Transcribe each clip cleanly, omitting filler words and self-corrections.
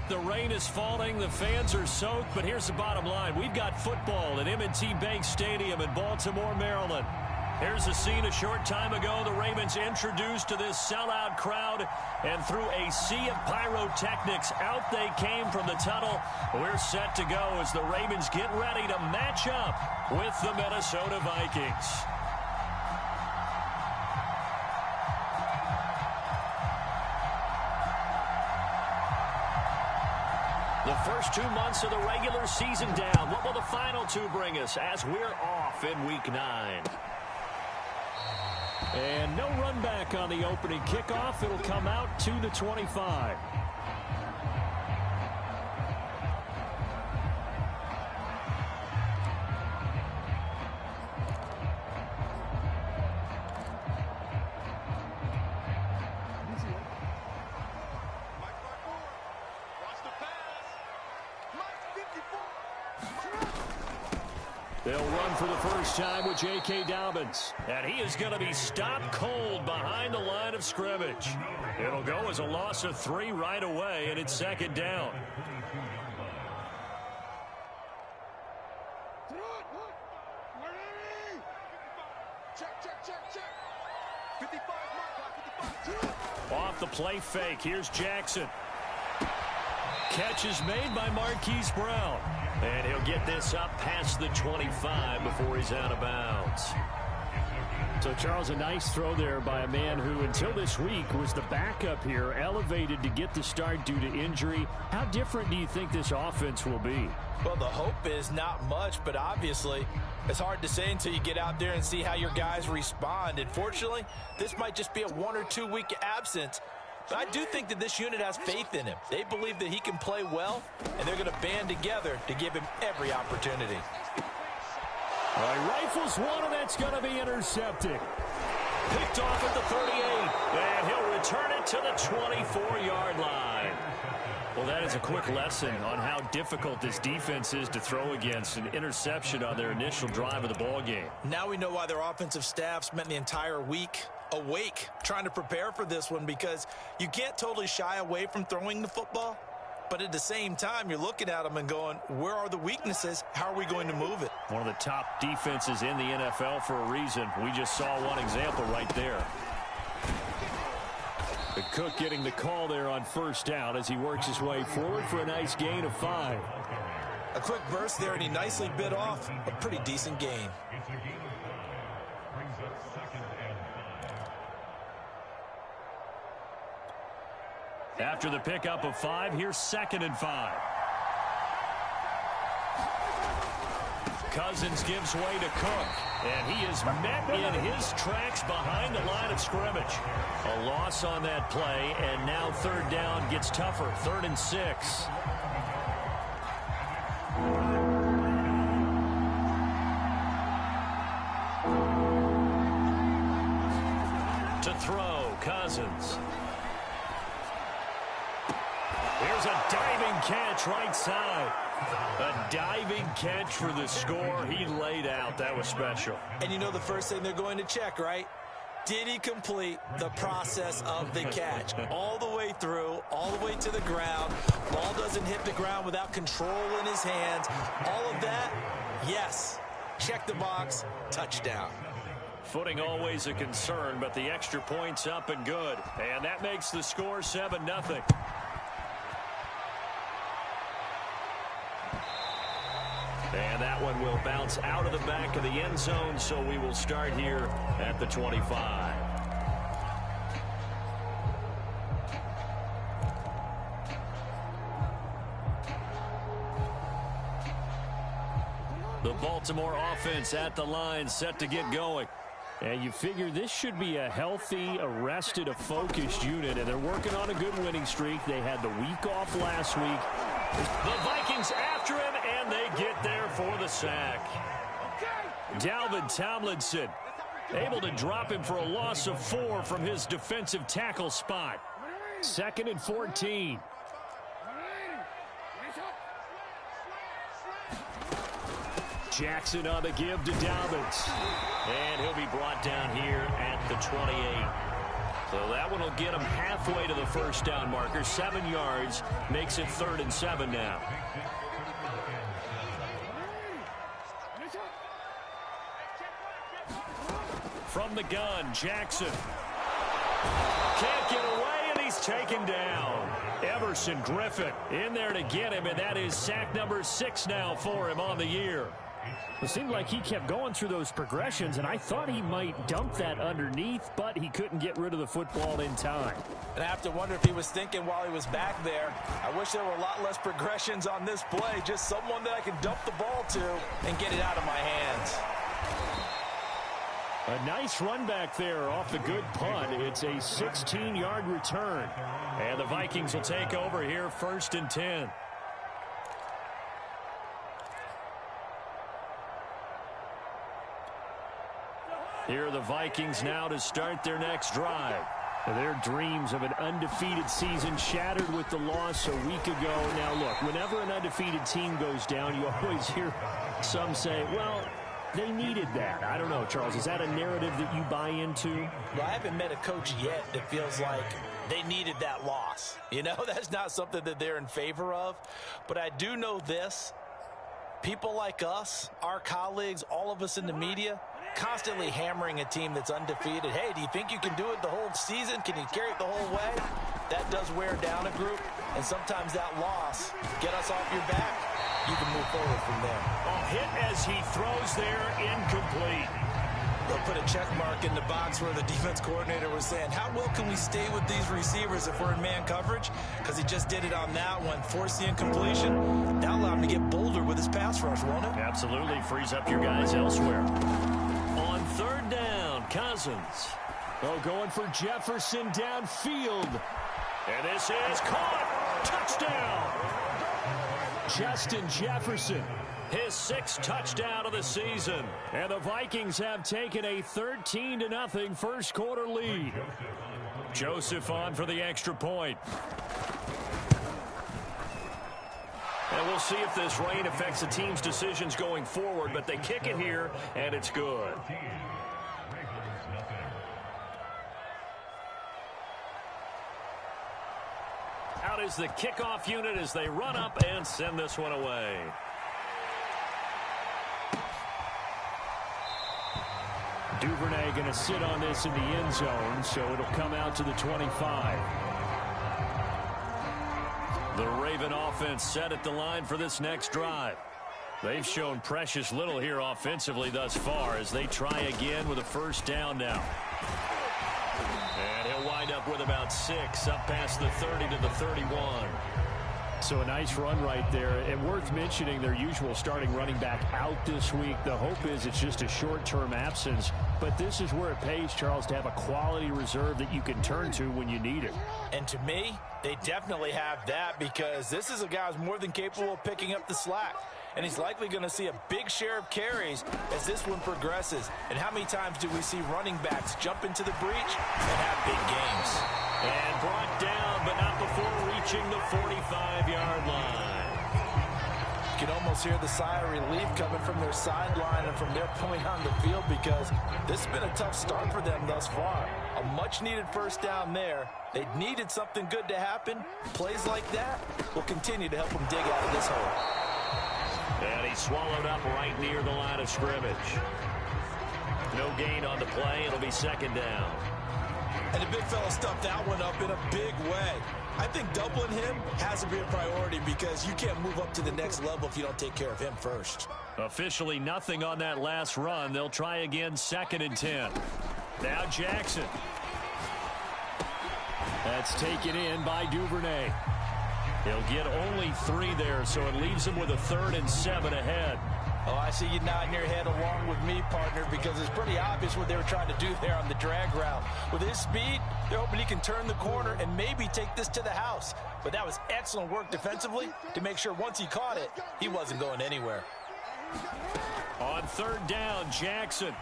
The rain is falling, the fans are soaked, but here's the bottom line. We've got football at M&T Bank Stadium in Baltimore, Maryland. Here's the scene a short time ago. The Ravens introduced to this sellout crowd, and through a sea of pyrotechnics, out they came from the tunnel. We're set to go as the Ravens get ready to match up with the Minnesota Vikings. The first 2 months of the regular season down. What will the final two bring us as we're off in Week 9? And no run back on the opening kickoff. It'll come out to the 25. They'll run for the first time with J.K. Dobbins. And he is going to be stopped cold behind the line of scrimmage. It'll go as a loss of 3 right away, and it's second down. Off the play fake. Here's Jackson. Catch is made by Marquise Brown. And he'll get this up past the 25 before he's out of bounds. So, Charles, a nice throw there by a man who, until this week, was the backup here, elevated to get the start due to injury. How different do you think this offense will be? Well, the hope is not much, but obviously it's hard to say until you get out there and see how your guys respond. And fortunately, this might just be a 1 or 2 week absence. But I do think that this unit has faith in him. They believe that he can play well, and they're going to band together to give him every opportunity. All right, rifles one, and that's going to be intercepted. Picked off at the 38, and he'll return it to the 24-yard line. Well, that is a quick lesson on how difficult this defense is to throw against. An interception on their initial drive of the ball game. Now we know why their offensive staff spent the entire week awake trying to prepare for this one, because you can't totally shy away from throwing the football, but at the same time you're looking at them and going, where are the weaknesses? How are we going to move it? One of the top defenses in the NFL for a reason. We just saw one example right there. The Cook getting the call there on first down as he works his way forward for a nice gain of 5. A quick burst there, and he nicely bit off a pretty decent gain. After the pickup of 5, here's 2nd and 5. Cousins gives way to Cook, and he is met in his tracks behind the line of scrimmage. A loss on that play, and now 3rd down gets tougher. 3rd and 6. To throw, Cousins. Here's a diving catch right side. A diving catch for the score. He laid out. That was special. And you know the first thing they're going to check, right? Did he complete the process of the catch? All the way through, all the way to the ground. Ball doesn't hit the ground without control in his hands. All of that, yes. Check the box, touchdown. Footing always a concern, but the extra point's up and good. And that makes the score 7-0. And that one will bounce out of the back of the end zone, so we will start here at the 25. The Baltimore offense at the line, set to get going. And you figure this should be a healthy, arrested, a focused unit, and they're working on a good winning streak. They had the week off last week. The Vikings after him, and they get there for the sack. Dalvin Tomlinson able to drop him for a loss of 4 from his defensive tackle spot. 2nd and 14. Jackson on the give to Dobbins. And he'll be brought down here at the 28. So that one will get him halfway to the first down marker. 7 yards makes it 3rd and 7 now. From the gun, Jackson. Can't get away, and he's taken down. Everson Griffin in there to get him, and that is sack number 6 now for him on the year. It seemed like he kept going through those progressions, and I thought he might dump that underneath, but he couldn't get rid of the football in time. And I have to wonder if he was thinking while he was back there, I wish there were a lot less progressions on this play, just someone that I can dump the ball to and get it out of my hands. A nice run back there off the good punt. It's a 16-yard return. And the Vikings will take over here, 1st and 10. Here are the Vikings now to start their next drive. Their dreams of an undefeated season shattered with the loss a week ago. Now, look, whenever an undefeated team goes down, you always hear some say, well, they needed that. I don't know, Charles. Is that a narrative that you buy into? Well, I haven't met a coach yet that feels like they needed that loss. You know, that's not something that they're in favor of. But I do know this. People like us, our colleagues, all of us in the media, constantly hammering a team that's undefeated. Hey, do you think you can do it the whole season? Can you carry it the whole way? That does wear down a group, and sometimes that loss, get us off your back, you can move forward from there. A hit as he throws there, incomplete. They'll put a check mark in the box where the defense coordinator was saying, how well can we stay with these receivers if we're in man coverage? Because he just did it on that one, forced the incompletion. That'll allow him to get bolder with his pass rush, won't it? Absolutely, frees up your guys elsewhere. On 3rd down, Cousins. Oh, going for Jefferson downfield. And this is caught. Touchdown. Justin Jefferson. His 6th touchdown of the season. And the Vikings have taken a 13-0 first quarter lead. Joseph on for the extra point. And we'll see if this rain affects the team's decisions going forward, but they kick it here, and it's good. Out is the kickoff unit as they run up and send this one away. Duvernay going to sit on this in the end zone, so it'll come out to the 25. The Raven offense set at the line for this next drive. They've shown precious little here offensively thus far as they try again with a 1st down now. And he'll wind up with about 6 up past the 30 to the 31. So a nice run right there, and worth mentioning their usual starting running back out this week. The hope is it's just a short-term absence, but this is where it pays, Charles, to have a quality reserve that you can turn to when you need it. And to me, they definitely have that because this is a guy who's more than capable of picking up the slack. And he's likely going to see a big share of carries as this one progresses. And how many times do we see running backs jump into the breach and have big games? And brought down, but not before reaching the 45-yard line. You can almost hear the sigh of relief coming from their sideline and from their point on the field because this has been a tough start for them thus far. A much-needed 1st down there. They needed something good to happen. Plays like that will continue to help them dig out of this hole. And he's swallowed up right near the line of scrimmage. No gain on the play. It'll be 2nd down. And the big fella stuffed that one up in a big way. I think doubling him has to be a priority because you can't move up to the next level if you don't take care of him first. Officially nothing on that last run. They'll try again 2nd and 10. Now Jackson. That's taken in by Duvernay. He'll get only 3 there, so it leaves him with a 3rd and 7 ahead. Oh, I see you nodding your head along with me, partner, because it's pretty obvious what they were trying to do there on the drag route. With his speed, they're hoping he can turn the corner and maybe take this to the house. But that was excellent work defensively to make sure once he caught it, he wasn't going anywhere. On 3rd down, Jackson.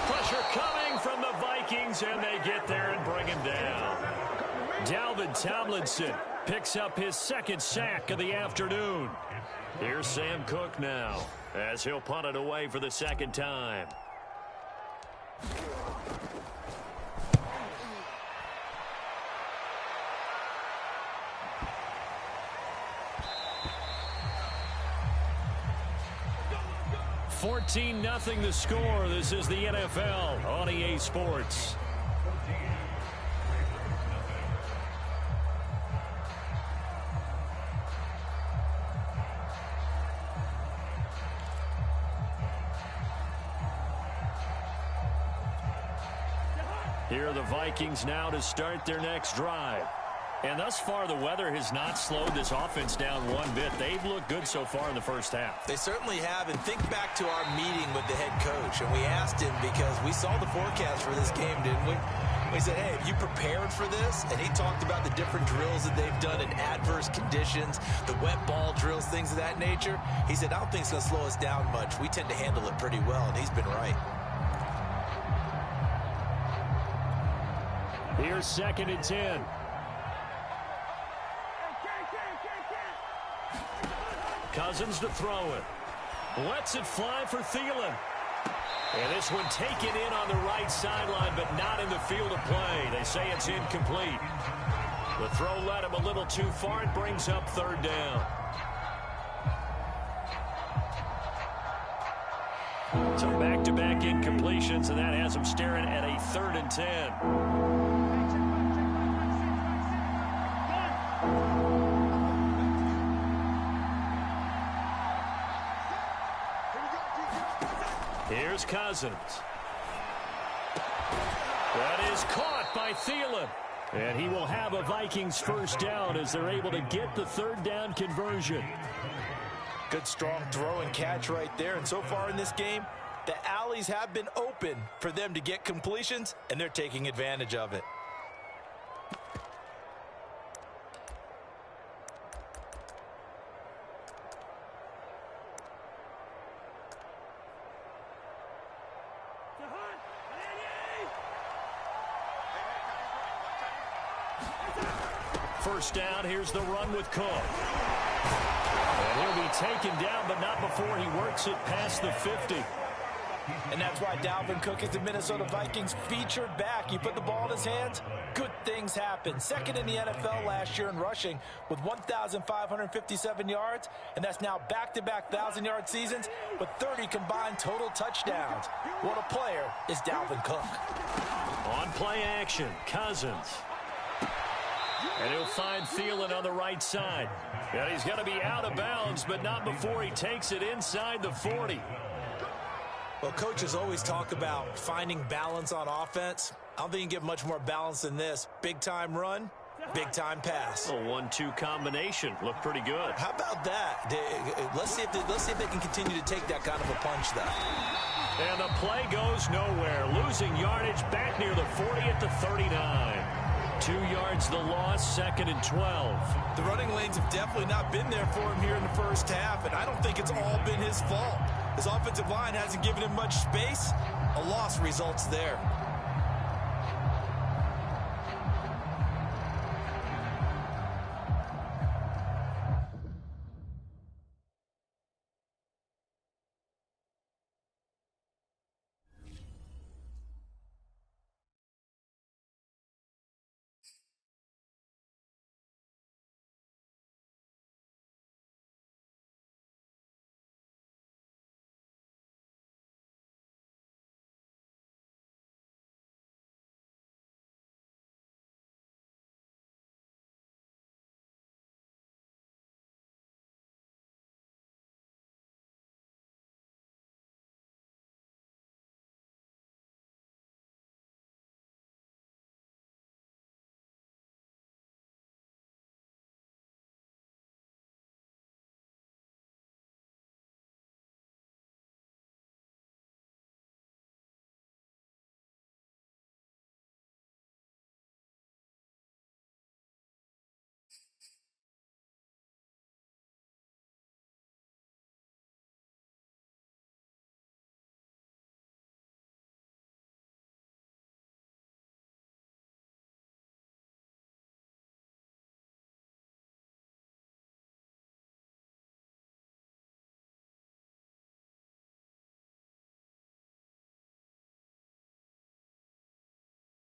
Pressure coming from the Vikings, and they get there and bring him down. Dalvin Tomlinson picks up his 2nd sack of the afternoon. Here's Sam Cook now as he'll punt it away for the 2nd time. 14-0 the score. This is the NFL on EA Sports. Here are the Vikings now to start their next drive. And thus far, the weather has not slowed this offense down one bit. They've looked good so far in the first half. They certainly have. And think back to our meeting with the head coach. And we asked him, because we saw the forecast for this game, didn't we? We said, hey, have you prepared for this? And he talked about the different drills that they've done in adverse conditions, the wet ball drills, things of that nature. He said, I don't think it's going to slow us down much. We tend to handle it pretty well, and he's been right. Here's 2nd and 10. Cousins to throw it. Lets it fly for Thielen. And this one taken in on the right sideline, but not in the field of play. They say it's incomplete. The throw led him a little too far. It brings up 3rd down. So back-to-back incompletions, and that has him staring at a 3rd and 10. Here's Cousins. That is caught by Thielen. And he will have a Vikings 1st down as they're able to get the 3rd down conversion. Good, strong throw and catch right there. And so far in this game, the alleys have been open for them to get completions, and they're taking advantage of it. First down, here's the run with Cook. And he'll be taken down, but not before he works it past the 50. And that's why Dalvin Cook is the Minnesota Vikings featured back. You put the ball in his hands, good things happen. 2nd in the NFL last year in rushing with 1,557 yards, and that's now back-to-back 1,000-yard seasons with 30 combined total touchdowns. What a player is Dalvin Cook. On play action, Cousins. And he'll find Thielen on the right side. And he's going to be out of bounds, but not before he takes it inside the 40. Well, coaches always talk about finding balance on offense. I don't think you can get much more balance than this. Big-time run, big-time pass. A 1-2 combination. Looked pretty good. How about that? Let's see if they can continue to take that kind of a punch, though. And the play goes nowhere. Losing yardage back near the 40 at the 39. 2 yards the loss, 2nd and 12. The running lanes have definitely not been there for him here in the first half, and I don't think it's all been his fault. His offensive line hasn't given him much space. A loss results there.